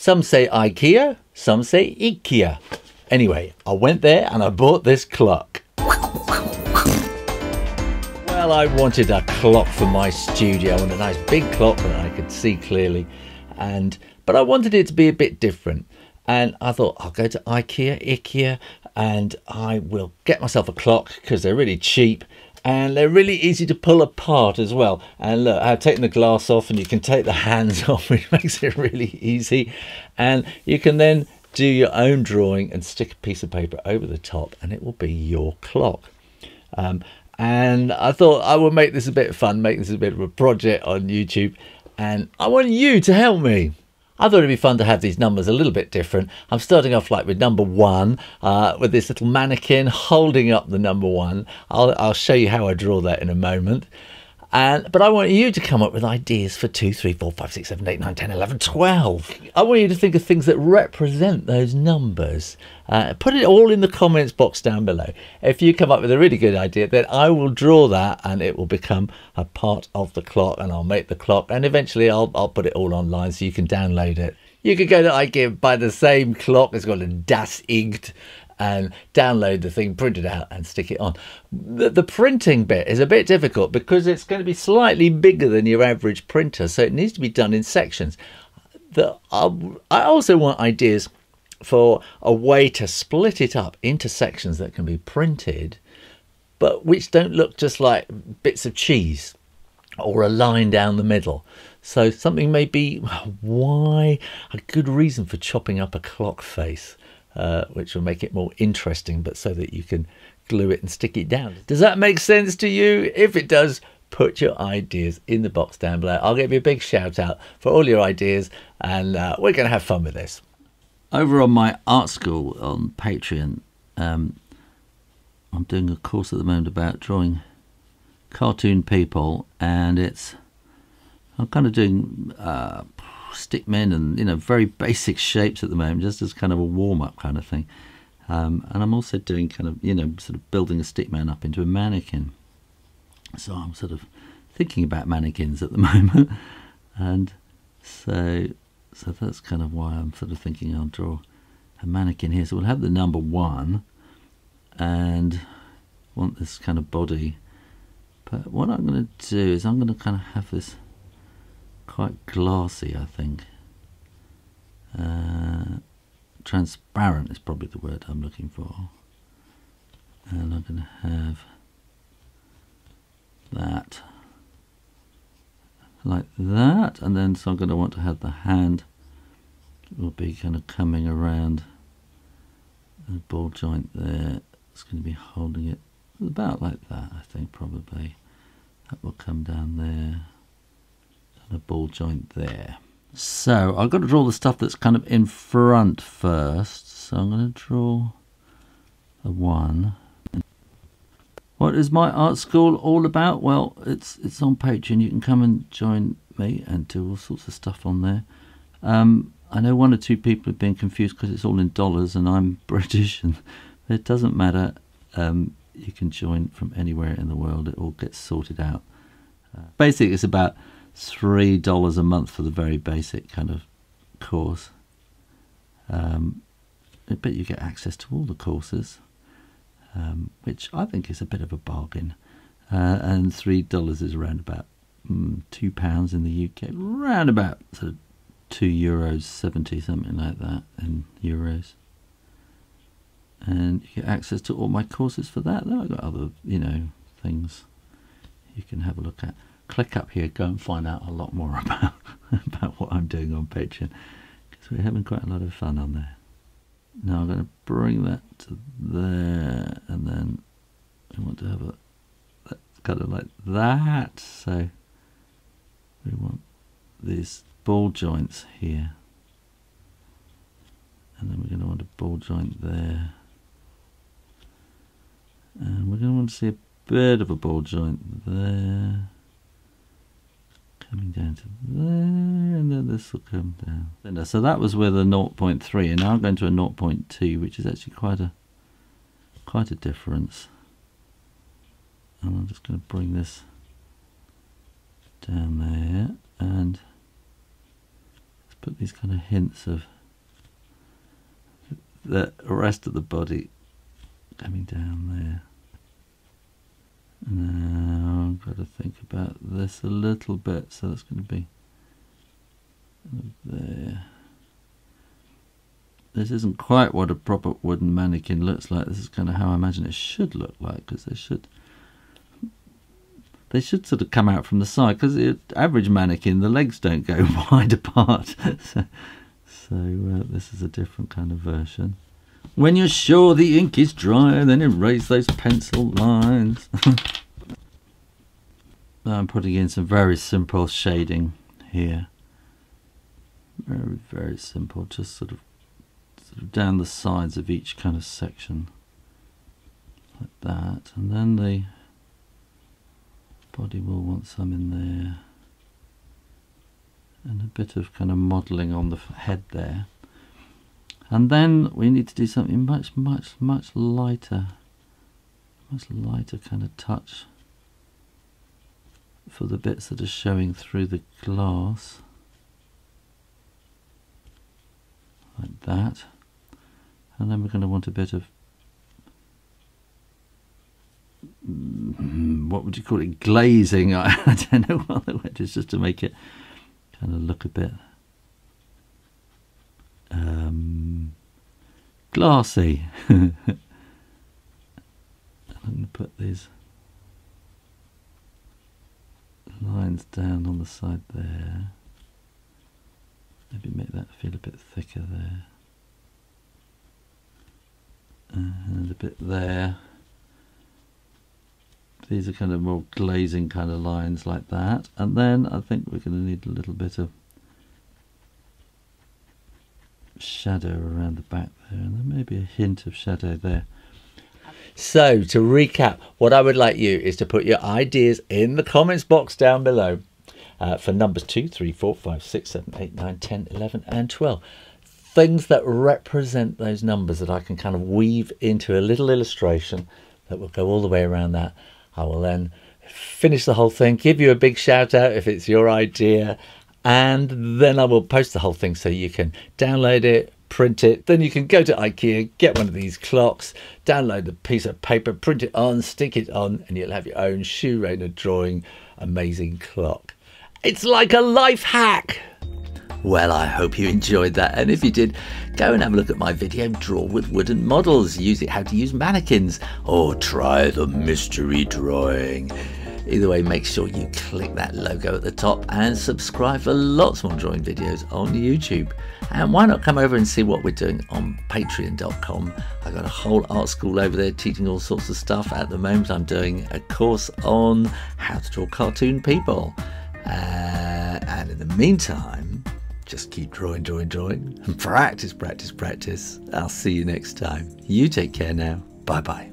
Some say IKEA, some say ikea. Anyway, I went there and I bought this clock. Well, I wanted a clock for my studio. I wanted a nice big clock that I could see clearly, but I wanted it to be a bit different. And I thought I'll go to ikea, and I will get myself a clock because they're really cheap and they're really easy to pull apart as well. And look, I've taken the glass off and you can take the hands off, which makes it really easy. And you can then do your own drawing and stick a piece of paper over the top and it will be your clock. And I thought I would make this a bit of fun, make this a bit of a project on YouTube, and I want you to help me. I thought it'd be fun to have these numbers a little bit different. I'm starting off like with number 1, with this little mannequin holding up the number 1. I'll show you how I draw that in a moment. But I want you to come up with ideas for 2, 3, 4, 5, 6, 7, 8, 9, 10, 11, 12. I want you to think of things that represent those numbers. Put it all in the comments box down below. If you come up with a really good idea, then I will draw that and it will become a part of the clock, and I'll make the clock, and eventually I'll put it all online so you can download it. You can go to IKEA, buy the same clock. It's got a Das Inked, and download the thing, print it out and stick it on. The printing bit is a bit difficult because it's going to be slightly bigger than your average printer, so it needs to be done in sections. I also want ideas for a way to split it up into sections that can be printed, but which don't look just like bits of cheese or a line down the middle. So something maybe, why a good reason for chopping up a clock face, which will make it more interesting, but so that you can glue it and stick it down. Does that make sense to you? If it does, put your ideas in the box down below. I'll give you a big shout out for all your ideas, and we're going to have fun with this. Over on my art school on Patreon, I'm doing a course at the moment about drawing cartoon people, and I'm kind of doing stickmen and very basic shapes at the moment, just as kind of a warm-up kind of thing. And I'm also doing kind of sort of building a stickman up into a mannequin. So I'm sort of thinking about mannequins at the moment, and so that's kind of why I'm sort of thinking I'll draw a mannequin here. So we'll have the number 1 and want this kind of body. But what I'm going to do is I'm going to kind of have this quite glassy, I think. Transparent is probably the word I'm looking for. And I'm going to have that like that, and then so I'm going to want to have the hand will be kind of coming around the ball joint there. It's going to be holding it about like that, I think, probably. That will come down there, and a ball joint there. So I've got to draw the stuff that's kind of in front first. So I'm going to draw a 1. What is my art school all about? Well, it's on Patreon. You can come and join me and do all sorts of stuff on there. I know 1 or 2 people have been confused because it's all in dollars and I'm British, and it doesn't matter. You can join from anywhere in the world. It all gets sorted out. Basically, it's about $3 a month for the very basic kind of course. But you get access to all the courses, which I think is a bit of a bargain. And $3 is around about £2 in the UK, around about sort of €2.70, something like that in euros. And you get access to all my courses for that. Then I've got other, things you can have a look at. Click up here, go and find out a lot more about what I'm doing on Patreon, because we're having quite a lot of fun on there. Now I'm going to bring that to there, and then we want to have that's kind of like that. So we want these ball joints here, and then we're going to want a ball joint there, and we're going to want to see a bit of a ball joint there, coming down to there, and then this will come down. So that was with a 0.3, and now I'm going to a 0.2, which is actually quite a difference. And I'm just going to bring this down there, and put these kind of hints of the rest of the body coming down there. Now I've got to think about this a little bit, so that's going to be there. This isn't quite what a proper wooden mannequin looks like. This is kind of how I imagine it should look like, because they should sort of come out from the side, because the average mannequin, the legs don't go wide apart. So this is a different kind of version. When you're sure the ink is dry, then erase those pencil lines. I'm putting in some very simple shading here. Very, very simple, just sort of down the sides of each kind of section, like that. And then the body will want some in there, and a bit of kind of modelling on the head there. And then we need to do something much lighter, kind of touch for the bits that are showing through the glass, like that. And then we're going to want a bit of, what would you call it, glazing? I don't know what the word is, just to make it kind of look a bit glassy. I'm going to put these lines down on the side there. Maybe make that feel a bit thicker there. And a bit there. These are kind of more glazing kind of lines like that. And then I think we're going to need a little bit of shadow around the back there, and then maybe a hint of shadow there. So to recap, what I would like you is to put your ideas in the comments box down below for numbers 2, 3, 4, 5, 6, 7, 8, 9, 10, 11 and 12. Things that represent those numbers that I can kind of weave into a little illustration that will go all the way around that. I will then finish the whole thing, give you a big shout out if it's your idea, and then I will post the whole thing so you can download it, print it. Then you can go to IKEA, get one of these clocks, download the piece of paper, print it on, stick it on, and you'll have your own Shoo Rayner drawing amazing clock. It's like a life hack. Well, I hope you enjoyed that, and if you did, go and have a look at my video, Draw with Wooden Models, use it how to use mannequins, or try the mystery drawing. Either way, make sure you click that logo at the top and subscribe for lots more drawing videos on YouTube. And why not come over and see what we're doing on patreon.com. I've got a whole art school over there teaching all sorts of stuff. At the moment I'm doing a course on how to draw cartoon people. And in the meantime, just keep drawing, and practice. I'll see you next time. You take care now. Bye-bye.